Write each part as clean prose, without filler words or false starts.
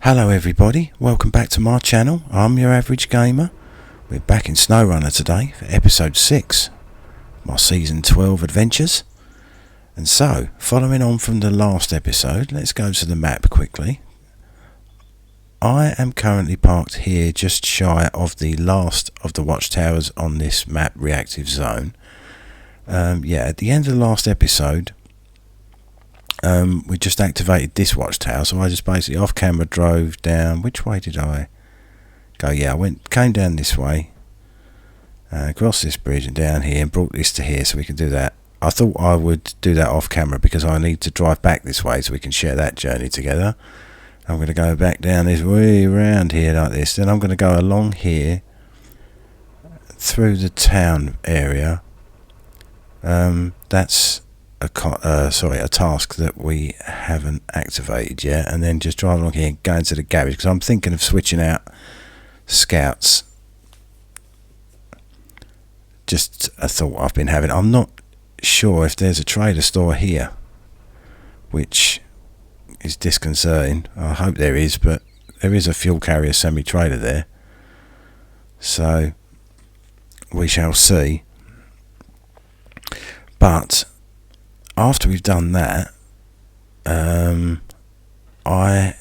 Hello everybody, welcome back to my channel. I'm your average gamer. We're back in Snowrunner today for episode 6, my season 12 adventures. And so, following on from the last episode, let's go to the map quickly. I am currently parked here just shy of the last of the watchtowers on this map, Reactive Zone. At the end of the last episode, we just activated this watchtower, so I just basically off camera drove down. Which way did I go? Yeah, came down this way, across this bridge and down here, and brought this to here so we can do that. I thought I would do that off camera because I need to drive back this way so we can share that journey together. I'm going to go back down this way around here like this, then I'm going to go along here through the town area. That's a task that we haven't activated yet, and then just drive along here and go into the garage because I'm thinking of switching out scouts. Just a thought I've been having. I'm not sure if there's a trader store here, which is disconcerting. I hope there is, but there is a fuel carrier semi-trailer there, so we shall see. But after we've done that, I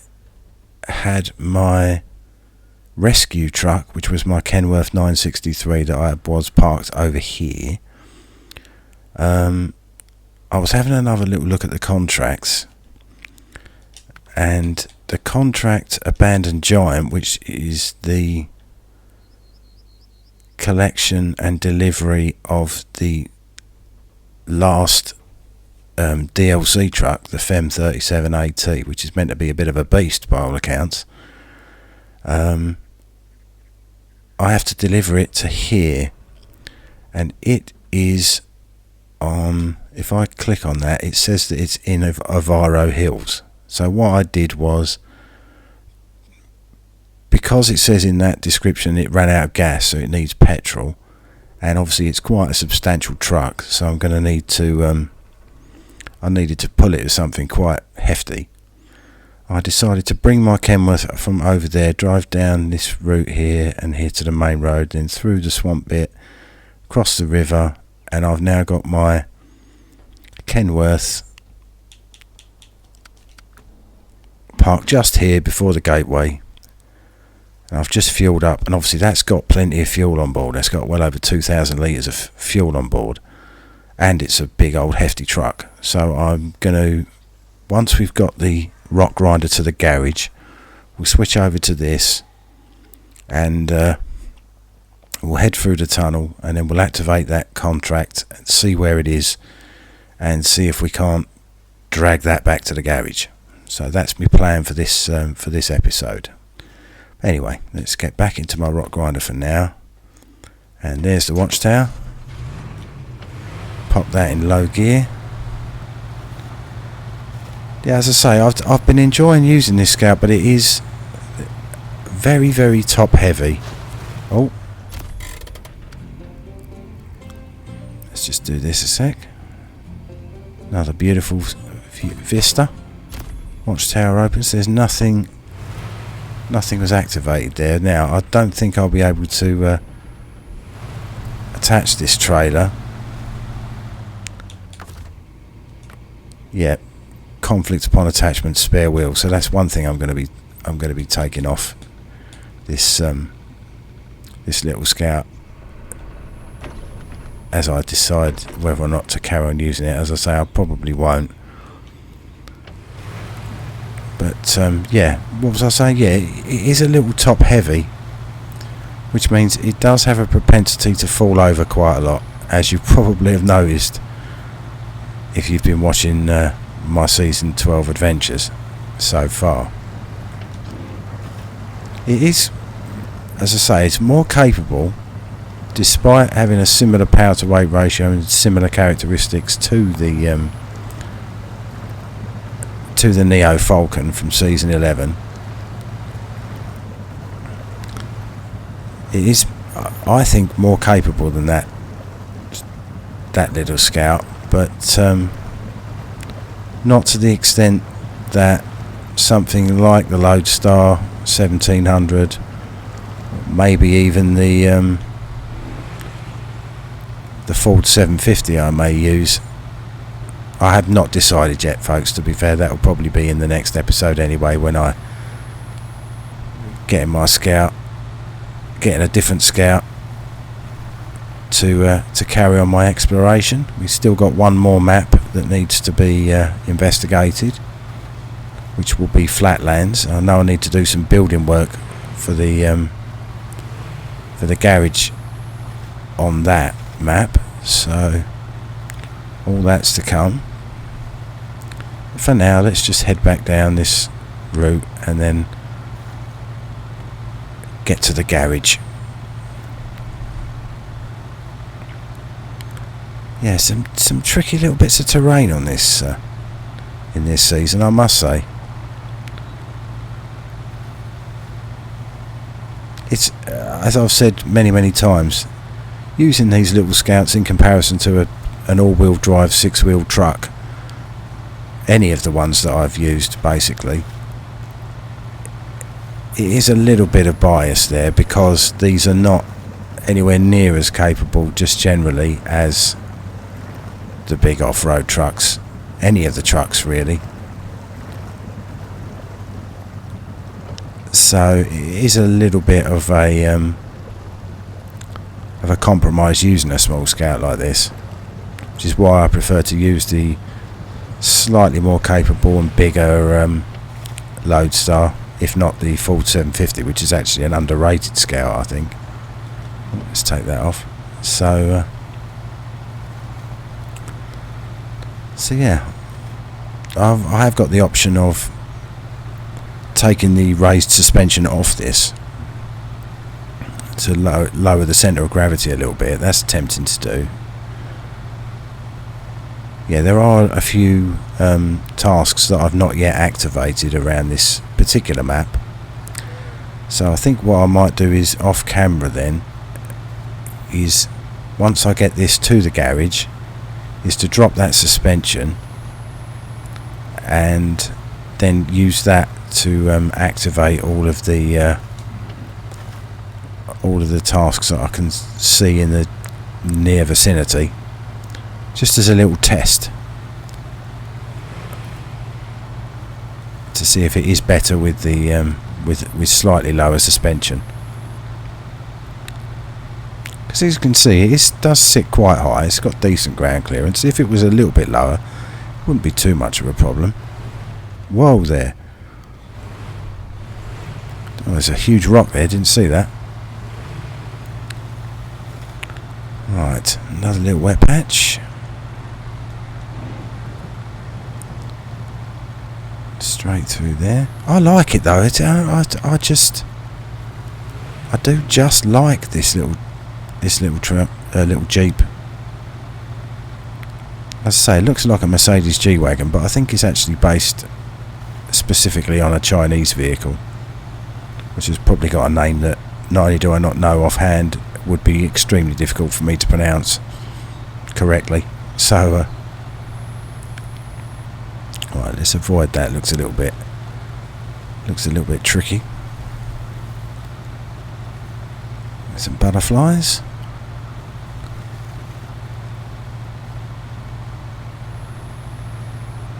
had my rescue truck, which was my Kenworth 963 that I was parked over here. I was having another little look at the contracts, and the contract Abandoned Giant, which is the collection and delivery of the last DLC truck, the Femm 37AT, which is meant to be a bit of a beast by all accounts. I have to deliver it to here, and it is on, if I click on that, it says that it's in Oviro Hills. So what I did was, because it says in that description it ran out of gas, so it needs petrol, and obviously it's quite a substantial truck, so I'm going to need to I needed to pull it with something quite hefty. I decided to bring my Kenworth from over there, drive down this route here and here to the main road, then through the swamp bit, across the river, and I've now got my Kenworth parked just here before the gateway. And I've just fueled up, and obviously that's got plenty of fuel on board. That's got well over 2,000 litres of fuel on board, and it's a big old hefty truck. So I'm going to, once we've got the rock grinder to the garage, we'll switch over to this, and we'll head through the tunnel, and then we'll activate that contract and see where it is, and see if we can't drag that back to the garage. So that's my plan for this episode. Anyway, let's get back into my rock grinder for now. And there's the watchtower. Pop that in low gear. Yeah, as I say, I've been enjoying using this scout, but it is very, very top heavy. Oh, let's just do this a sec. Another beautiful vista. Watchtower opens. There's nothing was activated there. Now I don't think I'll be able to attach this trailer. Yeah, conflict upon attachment, spare wheel. So that's one thing I'm going to be taking off this this little scout as I decide whether or not to carry on using it. As I say, I probably won't. But yeah, what was I saying? Yeah, it is a little top heavy, which means it does have a propensity to fall over quite a lot, as you probably have noticed if you've been watching my season 12 adventures so far. It is, as I say, it's more capable, despite having a similar power to weight ratio and similar characteristics to the Neo Falcon from season 11. It is, I think, more capable than that little scout, but not to the extent that something like the Lodestar 1700, maybe even the Ford 750 I may use. I have not decided yet, folks, to be fair. That will probably be in the next episode anyway, when I get in my Scout, getting a different Scout to carry on my exploration. We've still got one more map that needs to be investigated, which will be Flatlands. I know I need to do some building work for the garage on that map, so all that's to come. For now, let's just head back down this route and then get to the garage. Yeah, some tricky little bits of terrain on this in this season, I must say. It's as I've said many times, using these little Scouts in comparison to an all-wheel drive 6-wheel truck, any of the ones that I've used, basically, it is a little bit of bias there, because these are not anywhere near as capable, just generally, as the big off-road trucks, any of the trucks really. So it is a little bit of a compromise using a small Scout like this, which is why I prefer to use the slightly more capable and bigger Lodestar, if not the Ford 750, which is actually an underrated Scout, I think. Let's take that off. So yeah, I have got the option of taking the raised suspension off this to lower the centre of gravity a little bit. That's tempting to do. Yeah, there are a few tasks that I've not yet activated around this particular map. So I think what I might do is, off camera then, is once I get this to the garage, is to drop that suspension and then use that to activate all of the tasks that I can see in the near vicinity, just as a little test to see if it is better with the with slightly lower suspension. Because as you can see, it does sit quite high. It's got decent ground clearance. If it was a little bit lower, it wouldn't be too much of a problem. Whoa there. Oh, there's a huge rock there, didn't see that. Right, another little wet patch. Straight through there. I like it though. I do just like this little little Jeep. As I say, it looks like a Mercedes G-Wagon, but I think it's actually based specifically on a Chinese vehicle, which has probably got a name that not only do I not know offhand, would be extremely difficult for me to pronounce correctly. So right, let's avoid that. Looks a little bit tricky. Some butterflies.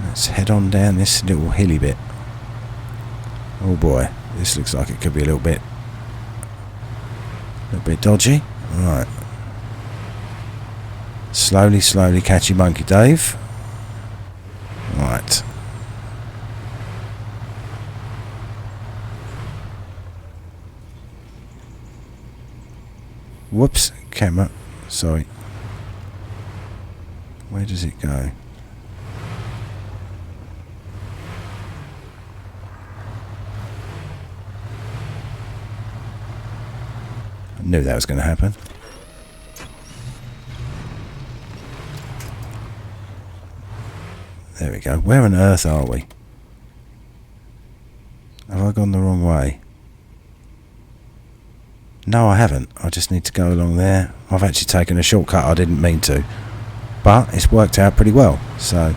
Let's head on down this little hilly bit. Oh boy, this looks like it could be a little bit dodgy. Right. Slowly, catchy monkey Dave. Right. Whoops, camera. Sorry. Where does it go? I knew that was going to happen. There we go. Where on earth are we? Have I gone the wrong way? No, I haven't. I just need to go along there. I've actually taken a shortcut I didn't mean to, but it's worked out pretty well. So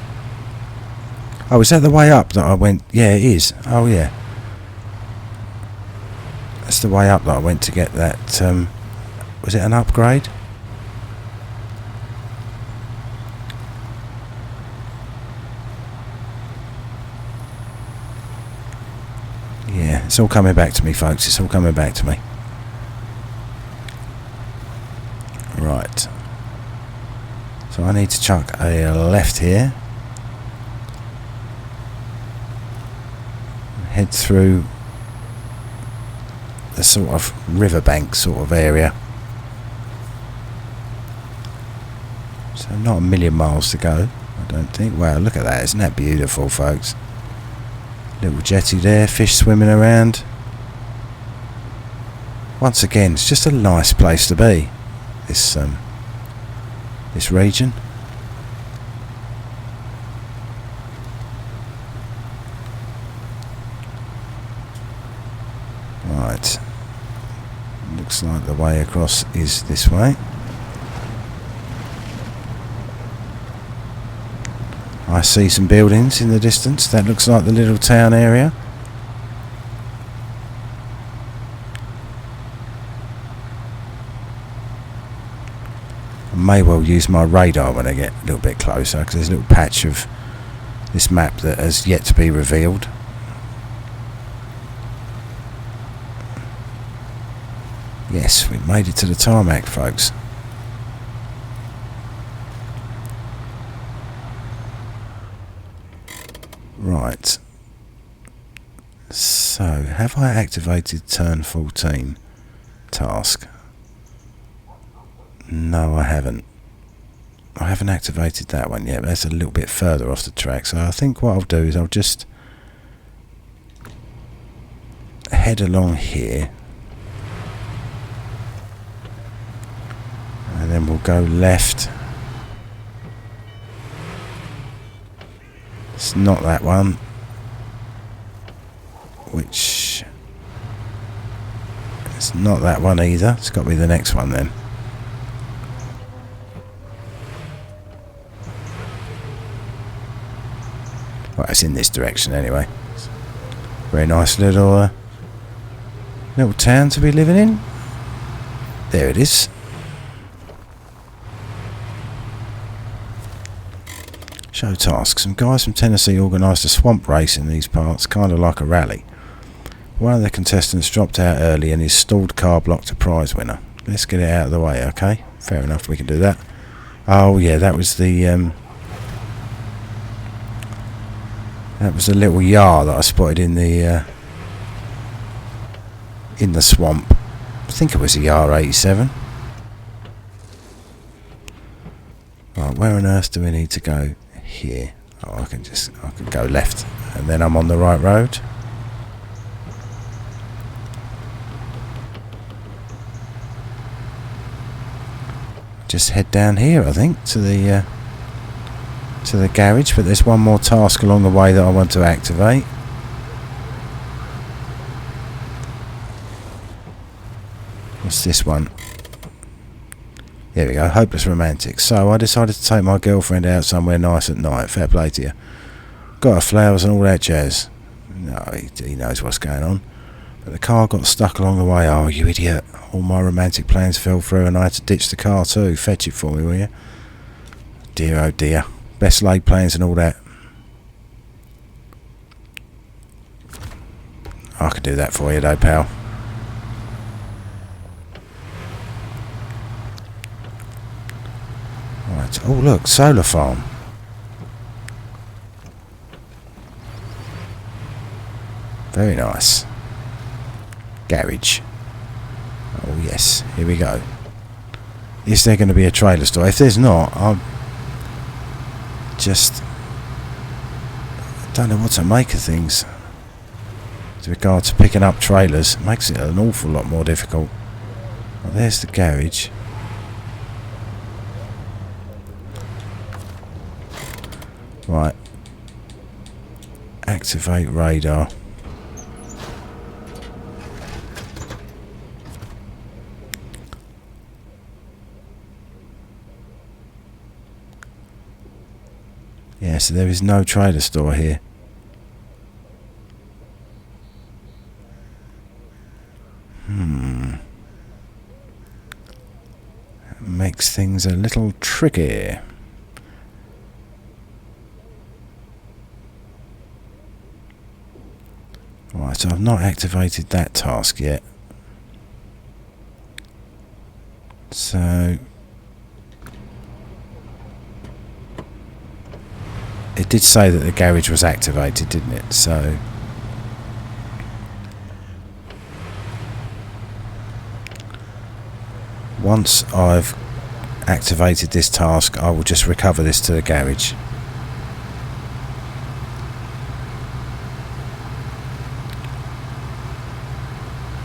Oh, is that the way up that I went? Yeah, it is. Oh, yeah. That's the way up that I went to get that. Was it an upgrade? Yeah, it's all coming back to me, folks. It's all coming back to me. Right. So I need to chuck a left here. Head through the sort of riverbank sort of area. So not a million miles to go, I don't think. Wow, look at that. Isn't that beautiful, folks? Little jetty there, fish swimming around. Once again, it's just a nice place to be. This region. Right. Looks like the way across is this way. I see some buildings in the distance. That looks like the little town area. I may well use my radar when I get a little bit closer, because there's a little patch of this map that has yet to be revealed. Yes, we made it to the tarmac, folks. Right. So, have I activated turn 14 task? No, I haven't. I haven't activated that one yet. That's a little bit further off the track. So I think what I'll do is I'll just head along here. And then we'll go left. It's not that one. Which... it's not that one either. It's got to be the next one then. Well, it's in this direction anyway. Very nice little town to be living in. There it is. Show task. Some guys from Tennessee organised a swamp race in these parts, kind of like a rally. One of the contestants dropped out early and his stalled car blocked a prize winner. Let's get it out of the way, okay? Fair enough, we can do that. Oh yeah, that was the little yard that I spotted in the swamp. I think it was a YAR-87. Right, where on earth do we need to go? Here. Oh, I can go left and then I'm on the right road. Just head down here, I think, to the garage, but there's one more task along the way that I want to activate. What's this one? There we go, hopeless romantic. So I decided to take my girlfriend out somewhere nice at night. Fair play to you. Got her flowers and all that jazz. No, he knows what's going on. But the car got stuck along the way. Oh, you idiot. All my romantic plans fell through and I had to ditch the car too. Fetch it for me, will you? Dear, oh dear. Best laid plans and all that. I can do that for you though, pal. Right. Oh look, solar farm. Very nice. Garage. Oh yes, here we go. Is there going to be a trailer store? If there's not, I don't know what to make of things. With regard to picking up trailers, it makes it an awful lot more difficult. Well, there's the garage. Right. Activate radar. Yeah, Yeah, so there is no trader store here. Makes things a little tricky. Right, so I've not activated that task yet. So it did say that the garage was activated, didn't it? So once I've activated this task, I will just recover this to the garage.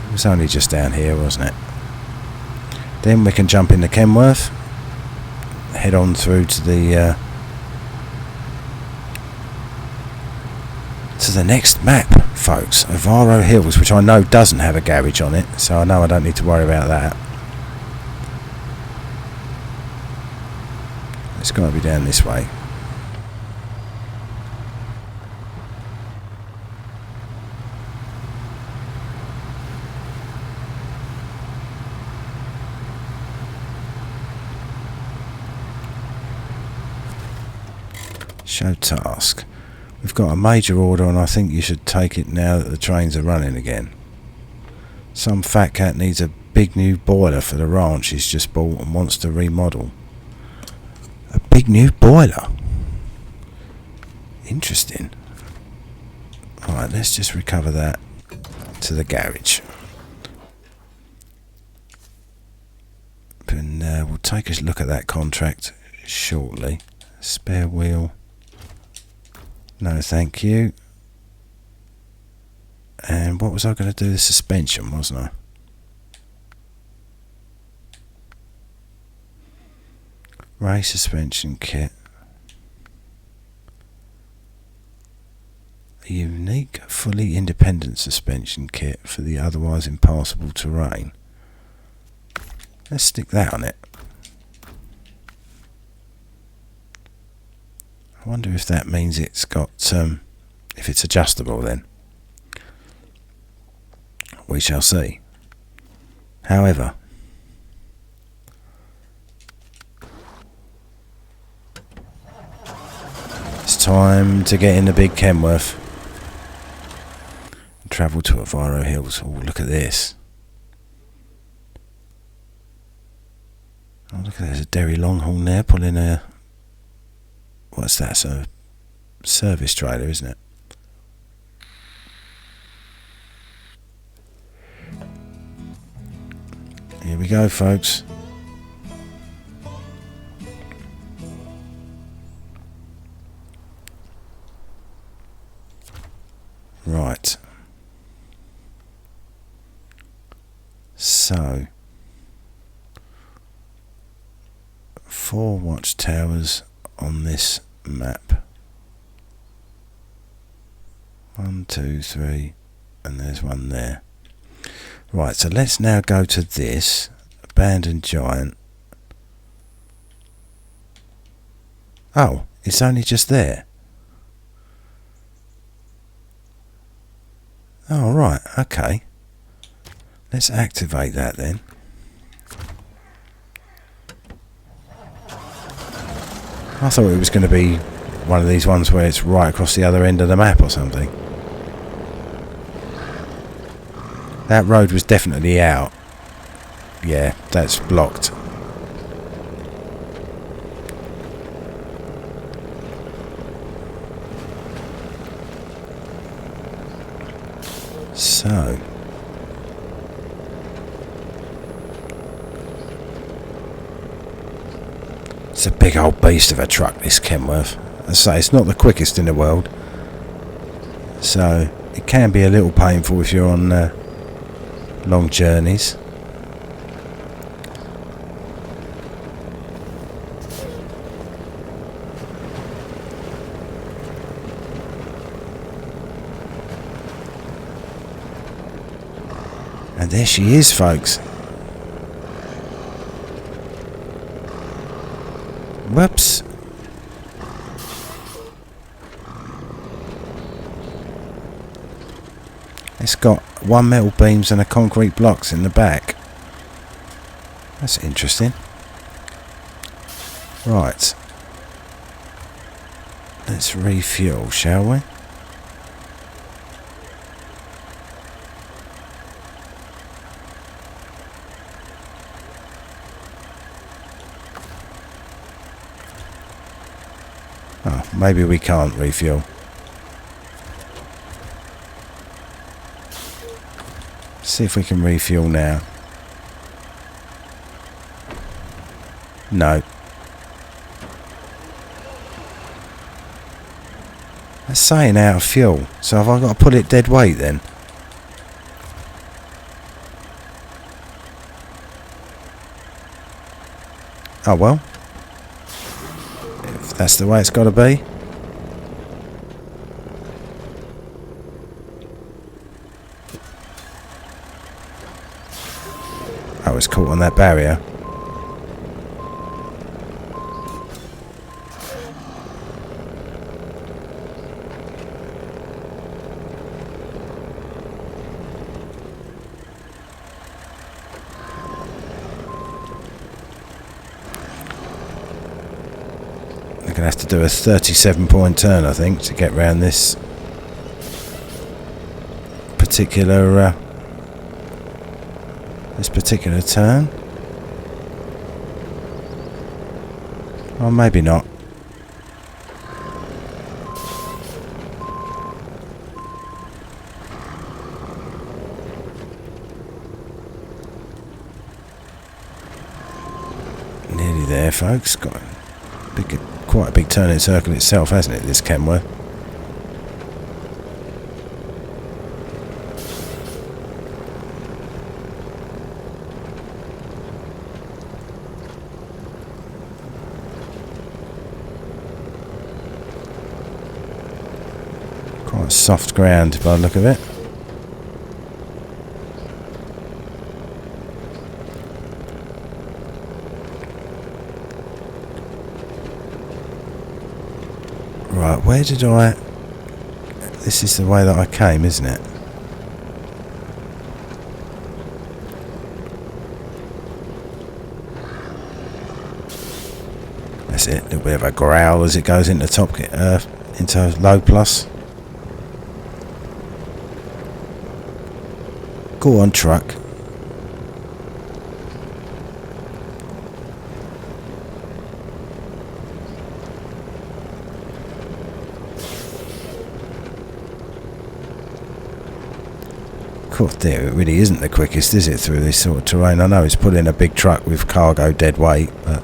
It was only just down here, wasn't it? Then we can jump into Kenworth, head on through to the next map, folks. Oviro Hills, which I know doesn't have a garage on it, so I know I don't need to worry about that. It's got to be down this way. Show task. We've got a major order and I think you should take it now that the trains are running again. Some fat cat needs a big new boiler for the ranch he's just bought and wants to remodel. A big new boiler? Interesting. Alright, let's just recover that to the garage. And we'll take a look at that contract shortly. Spare wheel. No, thank you. And what was I going to do? The suspension, wasn't I? Ray suspension kit. A unique, fully independent suspension kit for the otherwise impassable terrain. Let's stick that on it. I wonder if that means it's got, if it's adjustable then. We shall see. However, it's time to get in the big Kenworth and travel to Oviro Hills. Oh, look at this. Oh, look at that. There's a Derry Longhorn there pulling a... What's that? It's a service trailer, isn't it? Here we go, folks. Right. So, 4 watchtowers on this map. 1, 2, 3, and there's one there. Right, so let's now go to this abandoned giant. Oh, it's only just there. Oh, right, okay. Let's activate that then. I thought it was going to be one of these ones where it's right across the other end of the map or something. That road was definitely out. Yeah, that's blocked. So... it's a big old beast of a truck, this Kenworth. I say it's not the quickest in the world, so it can be a little painful if you're on long journeys. And there she is, folks. Whoops. It's got one metal beams and a concrete blocks in the back. That's interesting. Right. Let's refuel, shall we? Oh, maybe we can't refuel. See if we can refuel now. No. That's saying out of fuel. So have I got to put it dead weight then? Oh well. If that's the way it's got to be. I was caught on that barrier. I'm going to have to do a 37-point turn, I think, to get round this particular turn. Or maybe not. Nearly there, folks. Got quite a big turning circle itself, hasn't it, this Kenworth? Quite soft ground by the look of it. Right, where did I... This is the way that I came, isn't it? That's it, a little bit of a growl as it goes into into low plus. Go on, truck. God dear, it really isn't the quickest, is it, through this sort of terrain? I know it's put in a big truck with cargo dead weight, but...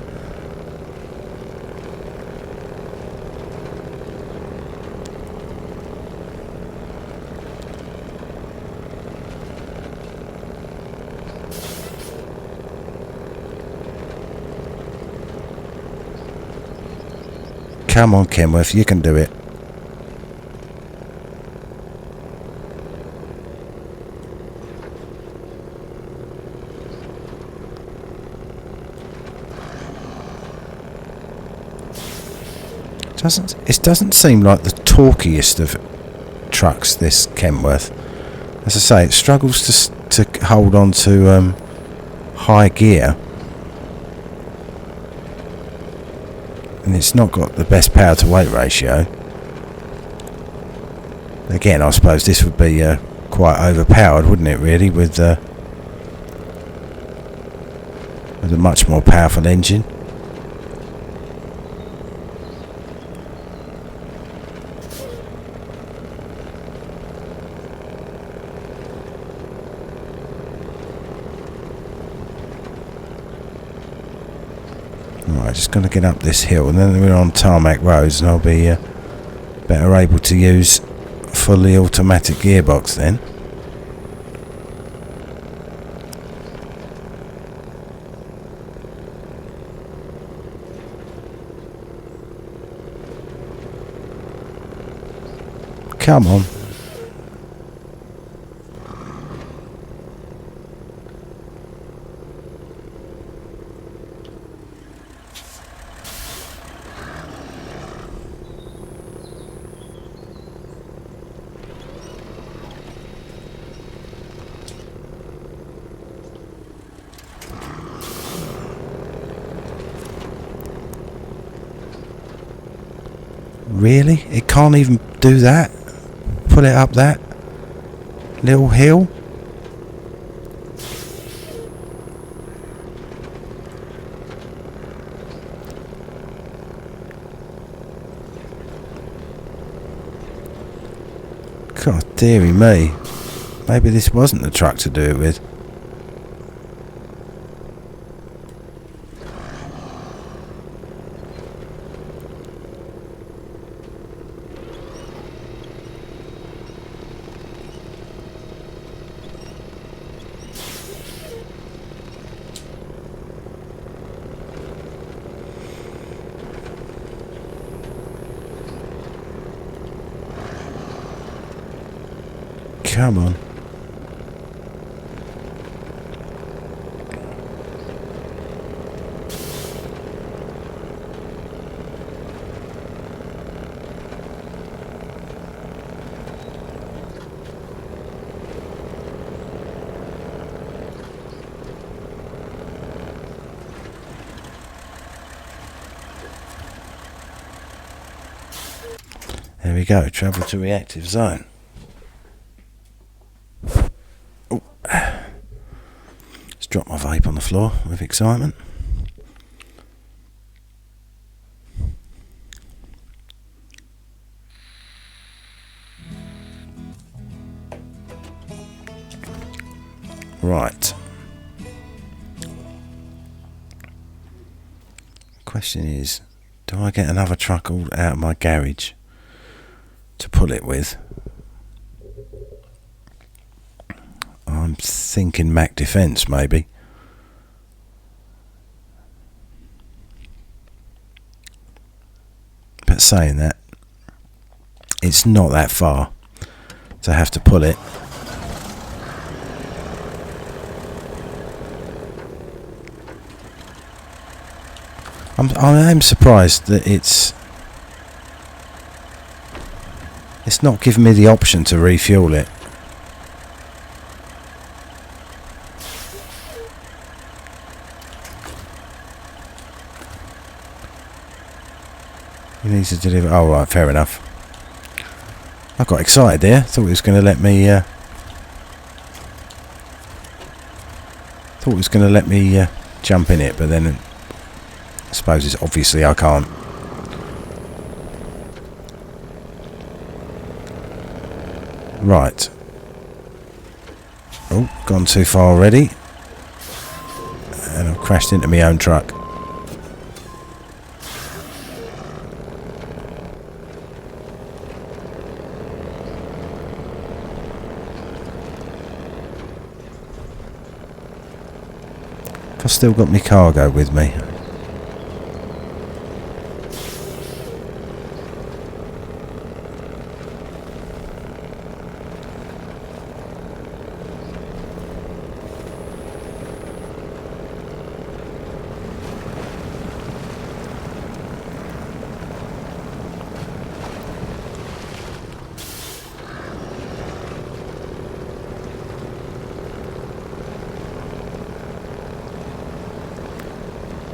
Come on, Kenworth, you can do it. It doesn't seem like the torquiest of trucks, this Kenworth. As I say, it struggles to hold on to high gear. And it's not got the best power to weight ratio. Again, I suppose this would be quite overpowered, wouldn't it, really, with a much more powerful engine. Right, just going to get up this hill, and then we're on tarmac roads, and I'll be better able to use fully automatic gearbox then. Come on. Really? It can't even do that? Put it up that little hill? God dearie me. Maybe this wasn't the truck to do it with. Come on. There we go, travel to reactive zone. Oh. Just dropped my vape on the floor with excitement. Right. Question is, do I get another truck all out of my garage to pull it with? I'm thinking Mac Defence maybe. But saying that, it's not that far to have to pull it. I am surprised that it's not giving me the option to refuel it. He needs to deliver. Oh right, fair enough. I got excited there. Thought it was going to let me. Jump in it, but then I suppose it's obviously I can't. Right. Oh, gone too far already. And I've crashed into my own truck. I've still got my cargo with me.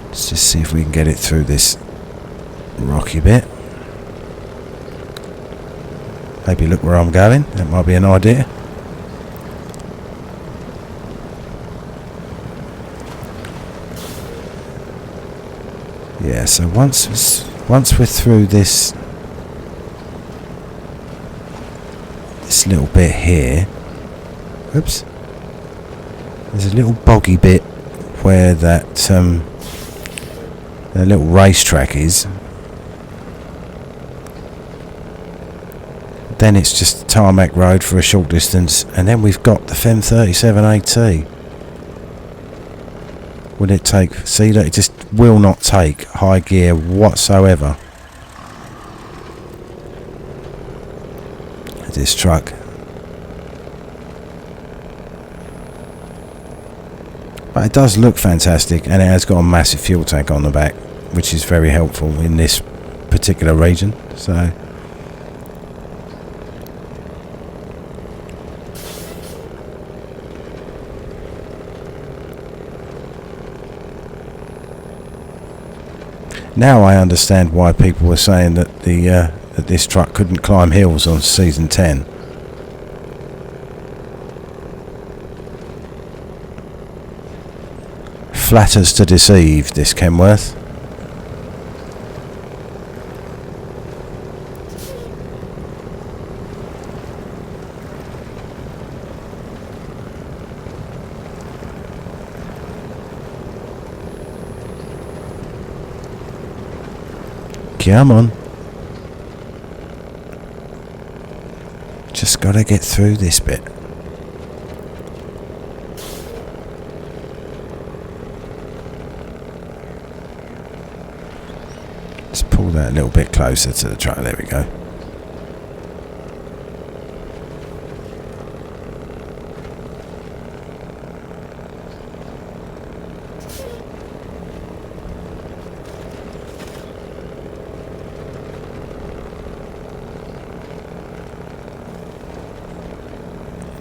Let's just see if we can get it through this rocky bit. Maybe look where I'm going. That might be an idea. Yeah, so once we're through this little bit here, oops, there's a little boggy bit where that the little racetrack is. Then it's just a tarmac road for a short distance, and then we've got the Femm 37AT. Will it take? See that it just will not take high gear whatsoever. This truck. But it does look fantastic, and it has got a massive fuel tank on the back, which is very helpful in this particular region. So now I understand why people were saying that the that this truck couldn't climb hills on season 10. Flatters to deceive, this Kenworth. Come on. Just gotta get through this bit. Let's pull that a little bit closer to the truck. There we go.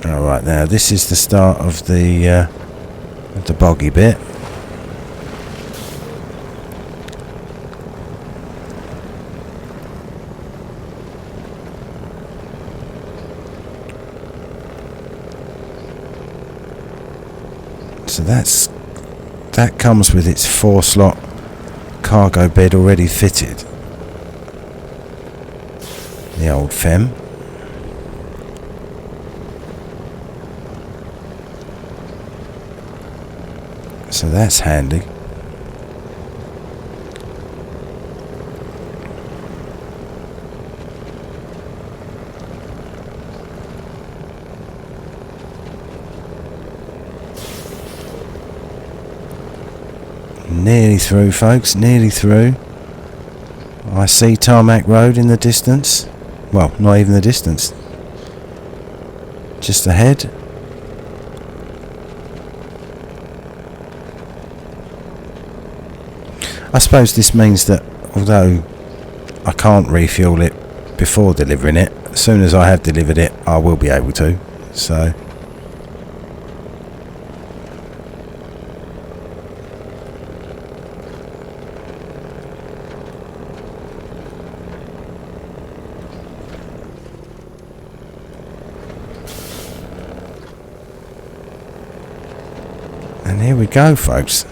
Alright, now this is the start of the boggy bit. So that comes with its 4-slot cargo bed already fitted. The old Femm. So that's handy. Nearly through, folks, nearly through. I see tarmac road in the distance. Well, not even the distance. Just ahead. I suppose this means that although I can't refuel it before delivering it, as soon as I have delivered it I will be able to. So and here we go, folks.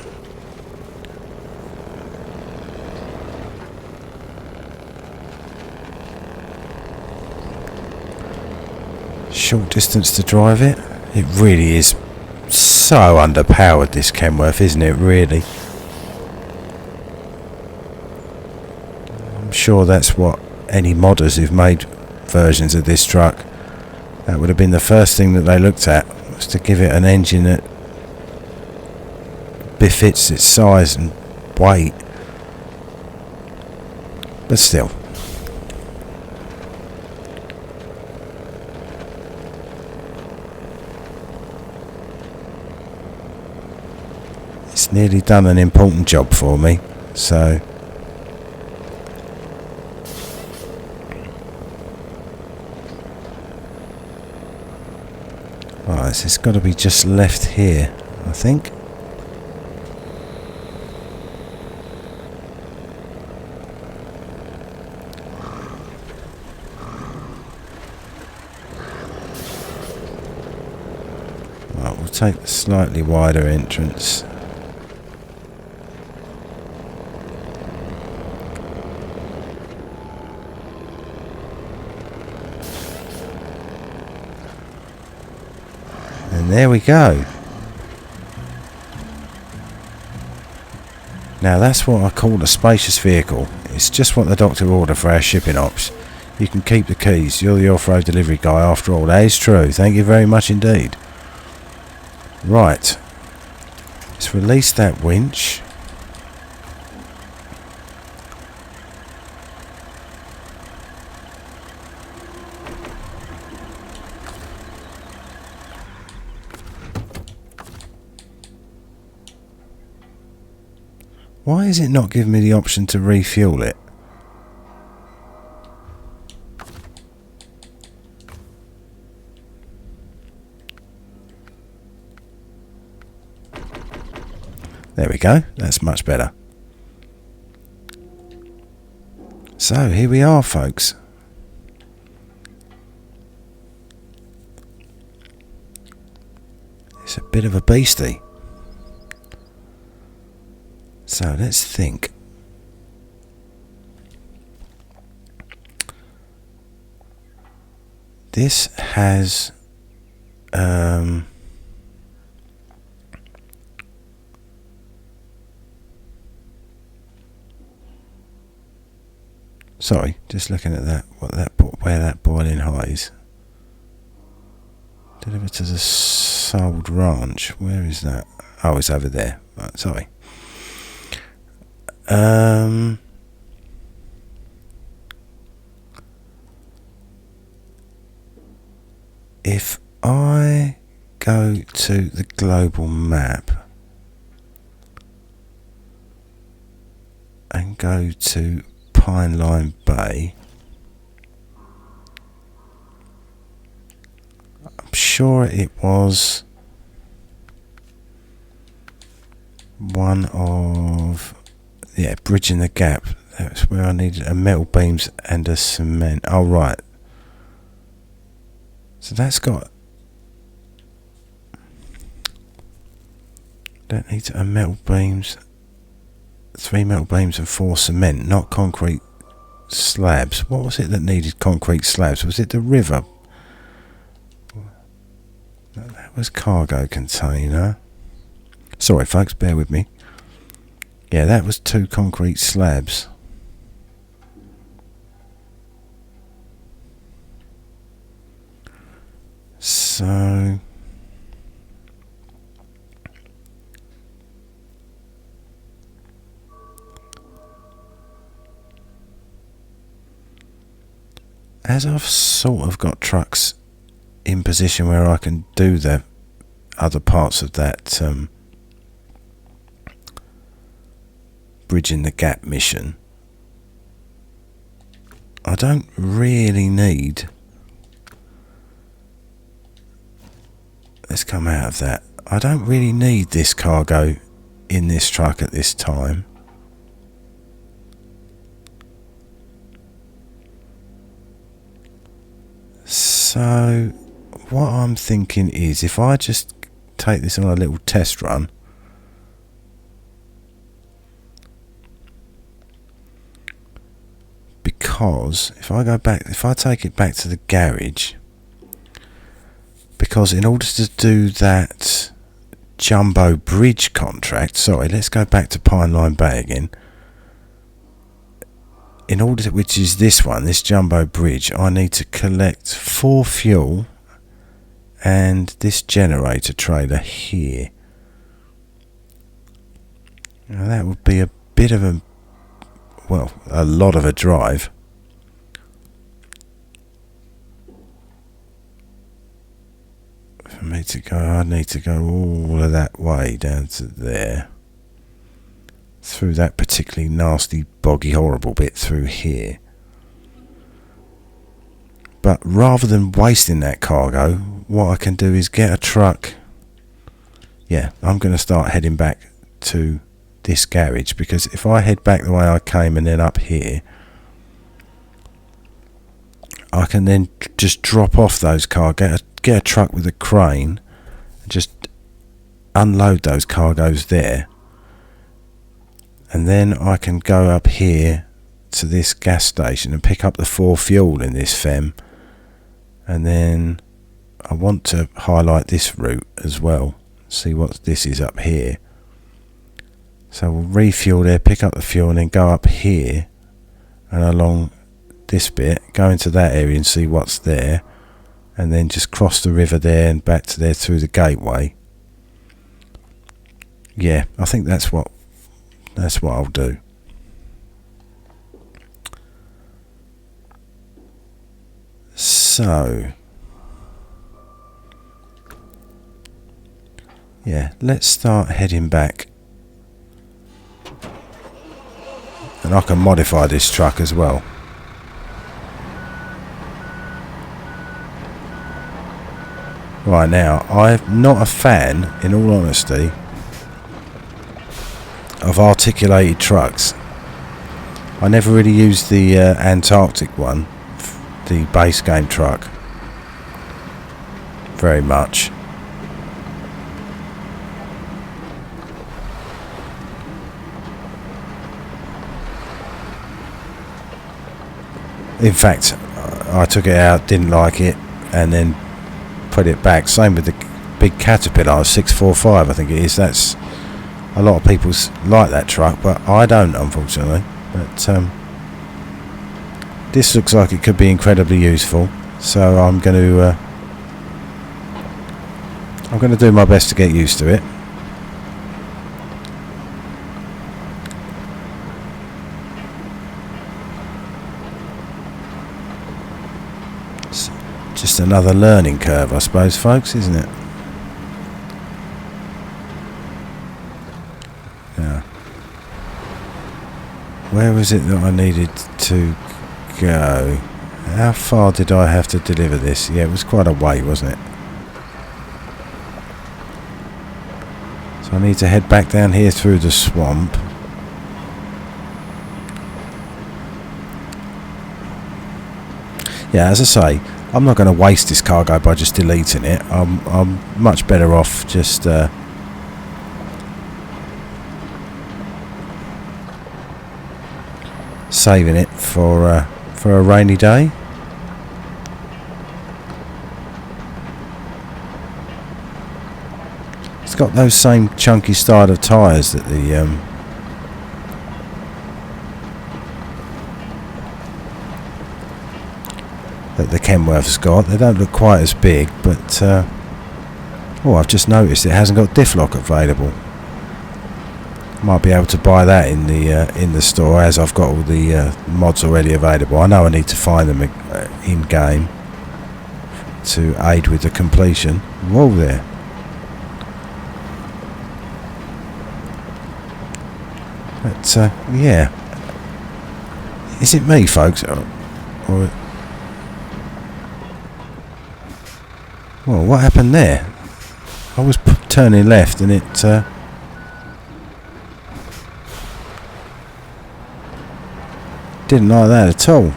Short distance to drive it. It really is so underpowered, this Kenworth, isn't it, really? I'm sure that's what any modders who've made versions of this truck, that would have been the first thing that they looked at, was to give it an engine that befits its size and weight. But still, it's nearly done an important job for me. So right, so it's got to be just left here, I think. Right, we'll take the slightly wider entrance. And there we go. Now that's what I call a spacious vehicle. It's just what the doctor ordered for our shipping ops. You can keep the keys. You're the off-road delivery guy after all. That is true. Thank you very much indeed. Right. Let's release that winch. Why is it not giving me the option to refuel it? There we go. That's much better. So here we are, folks. It's a bit of a beastie. So let's think. This has sorry, just looking at that, where that boiling high is. Delivered to the sold ranch. Where is that? Oh, it's over there. Right, sorry. If I go to the global map and go to Pine Line Bay, I'm sure it was one of, yeah, bridging the gap. That's where I needed a metal beams and a cement. Oh, right. So that's got, that needs a metal beams, 3 metal beams and 4 cement, not concrete slabs. What was it that needed concrete slabs? Was it the river? That was cargo container. Sorry folks, bear with me. Yeah, that was 2 concrete slabs. So as I've sort of got trucks in position where I can do the other parts of that bridging the gap mission, I don't really need, let's come out of that, I don't really need this cargo in this truck at this time. So what I'm thinking is, if I just take this on a little test run, because if I go back, if I take it back to the garage, because in order to do that jumbo bridge contract, sorry, let's go back to Pine Line Bay again. In order to, which is this one, this jumbo bridge, I need to collect 4 fuel and this generator trailer here. Now that would be a bit of a, well, a lot of a drive. For me to go, I need to go all of that way down to there. Through that particularly nasty, boggy, horrible bit through here. But rather than wasting that cargo, what I can do is get a truck. Yeah, I'm going to start heading back to this garage, because if I head back the way I came and then up here, I can then just drop off those cars, get a truck with a crane, and just unload those cargoes there. And then I can go up here to this gas station and pick up the 4 fuel in this Femm. And then I want to highlight this route as well. See what this is up here. So we'll refuel there, pick up the fuel, and then go up here and along this bit, go into that area and see what's there. And then just cross the river there and back to there through the gateway. Yeah, I think that's what I'll do. So yeah, let's start heading back, and I can modify this truck as well. Right, now I'm not a fan, in all honesty, of articulated trucks. I never really used the Antarctic one, the base game truck, very much. In fact, I took it out, didn't like it, and then put it back. Same with the big Caterpillar 645, I think it is. That's a lot of people like that truck, but I don't, unfortunately. But this looks like it could be incredibly useful, so I'm going to do my best to get used to it. It's just another learning curve, I suppose, folks, isn't it? Yeah. Where was it that I needed to go? How far did I have to deliver this? Yeah, it was quite a way, wasn't it? So I need to head back down here through the swamp. Yeah, as I say, I'm not going to waste this cargo by just deleting it. I'm much better off just saving it for a rainy day. It's got those same chunky style of tyres that the Kenworth's got. They don't look quite as big, but I've just noticed it hasn't got diff lock available. Might be able to buy that in the store, as I've got all the mods already available. I know I need to find them in game to aid with the completion. Whoa there. But yeah, is it me, folks, or well, what happened there? I was turning left and it didn't like that at all.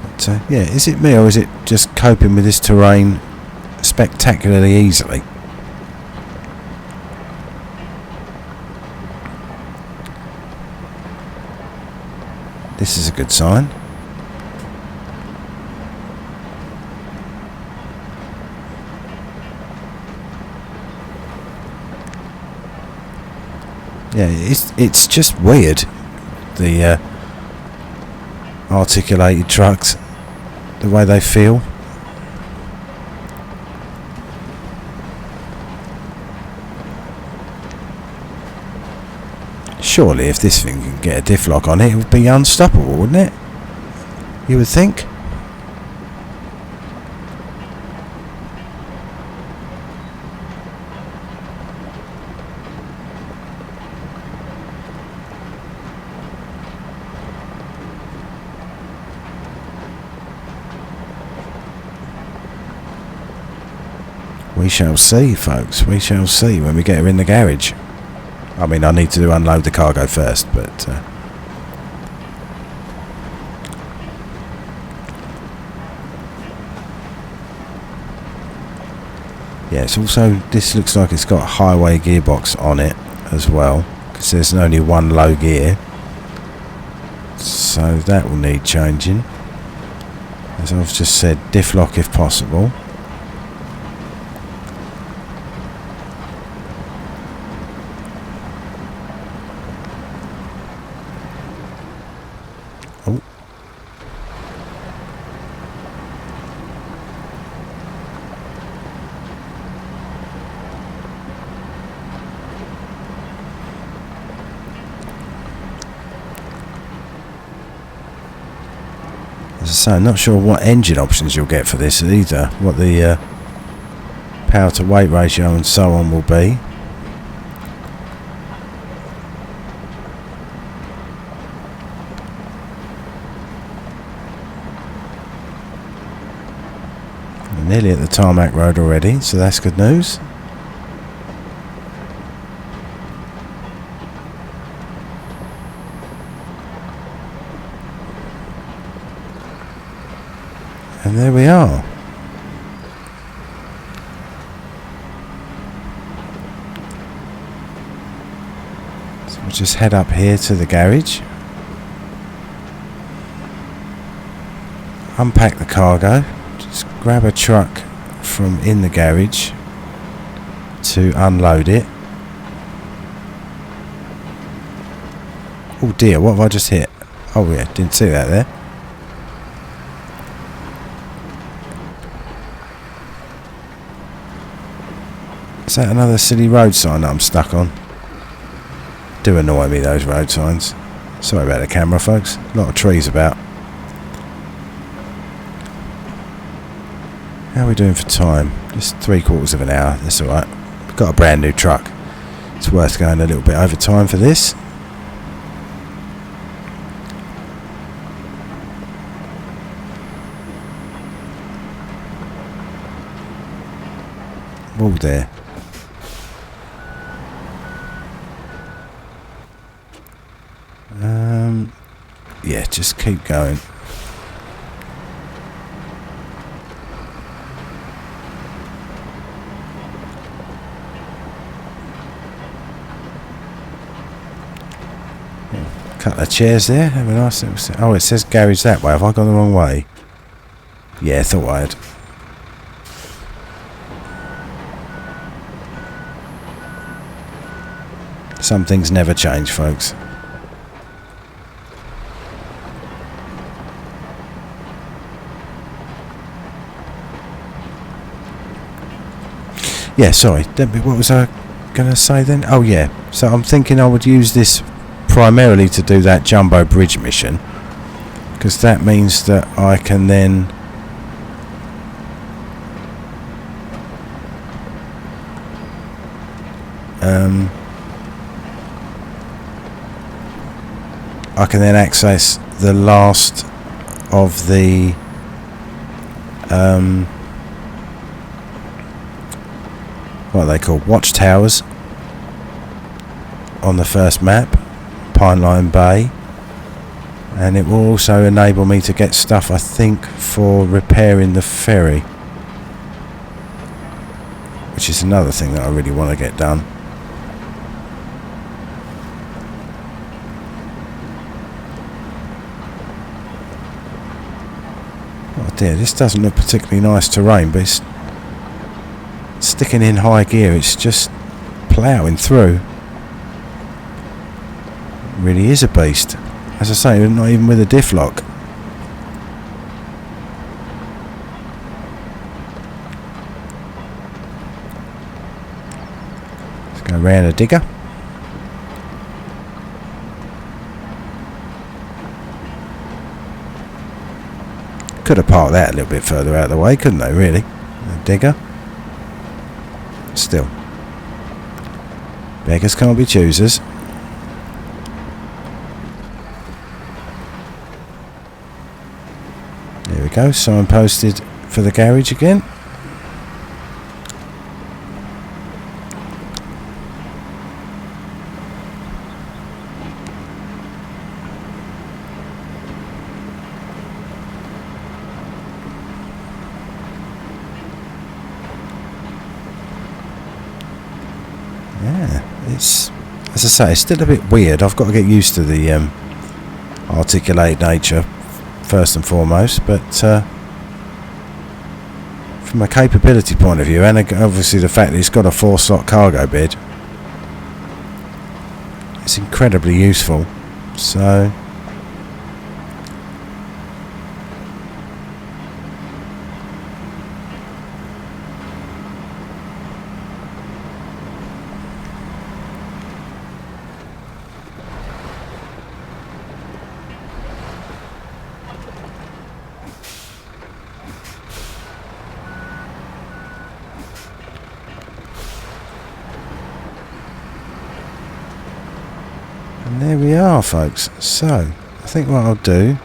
But yeah, is it me, or is it just coping with this terrain spectacularly easily? This is a good sign. Yeah, it's just weird, the articulated trucks, the way they feel. Surely if this thing can get a diff lock on it, it would be unstoppable, wouldn't it? You would think. We shall see, folks. We shall see when we get her in the garage. I mean, I need to unload the cargo first, but yeah, it's also, this looks like it's got a highway gearbox on it as well, because there's only one low gear, so that will need changing. As I've just said, diff lock if possible. So I'm not sure what engine options you'll get for this either, what the power to weight ratio and so on will be. We're nearly at the tarmac road already, so that's good news. And there we are. we'll just head up here to the garage, unpack the cargo, just grab a truck from in the garage to unload it. Oh dear, what have I just hit? Oh yeah, didn't see that there. Is that another silly road sign that I'm stuck on? Do annoy me, those road signs. Sorry about the camera, folks. A lot of trees about. How are we doing for time? Just 3/4 of an hour. That's alright. We've got a brand new truck. It's worth going a little bit over time for this. Oh there. Yeah, just keep going. Couple of chairs there. Have a nice little set. Oh, it says garage that way. Have I gone the wrong way? Yeah, I thought I had. Some things never change, folks. Yeah, sorry. What was I going to say then? Oh, yeah. So I'm thinking I would use this primarily to do that jumbo bridge mission, because that means that I can then access the last of the what are they called? Watchtowers on the first map, Pine Line Bay, and it will also enable me to get stuff, I think, for repairing the ferry, which is another thing that I really want to get done. Oh dear, this doesn't look particularly nice terrain, but it's sticking in high gear, it's just ploughing through. It really is a beast. As I say, not even with a diff lock. Let's go round a digger. Could have parked that a little bit further out of the way, couldn't they, really? A digger. Still, beggars can't be choosers. There we go, signposted for the garage again. Yeah, it's, as I say, it's still a bit weird. I've got to get used to the articulated nature first and foremost, but from a capability point of view, and obviously the fact that it's got a 4-slot cargo bed, it's incredibly useful. So and there we are, folks. So I think what I'll do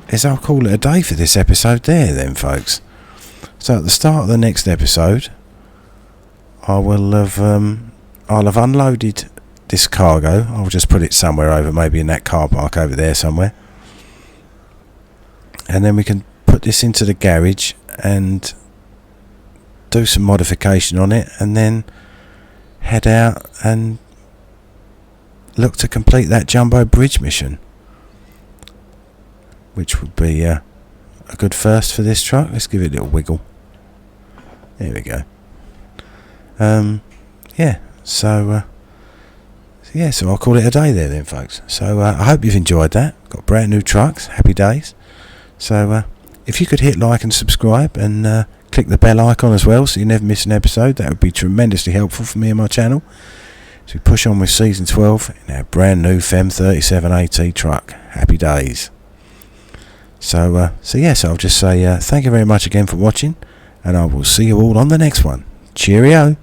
is I'll call it a day for this episode there then, folks. So at the start of the next episode I will have I'll have unloaded this cargo. I'll just put it somewhere over, maybe in that car park over there somewhere, and then we can put this into the garage and do some modification on it, and then head out and look to complete that jumbo bridge mission, which would be a good first for this truck. Let's give it a little wiggle. There we go. Yeah, so I'll call it a day there then, folks. So I hope you've enjoyed that. Got brand new trucks, happy days. So if you could hit like and subscribe and click the bell icon as well so you never miss an episode, that would be tremendously helpful for me and my channel. So we push on with season 12 in our brand new Femm 37 AT truck. Happy days. So I'll just say thank you very much again for watching, and I will see you all on the next one. Cheerio.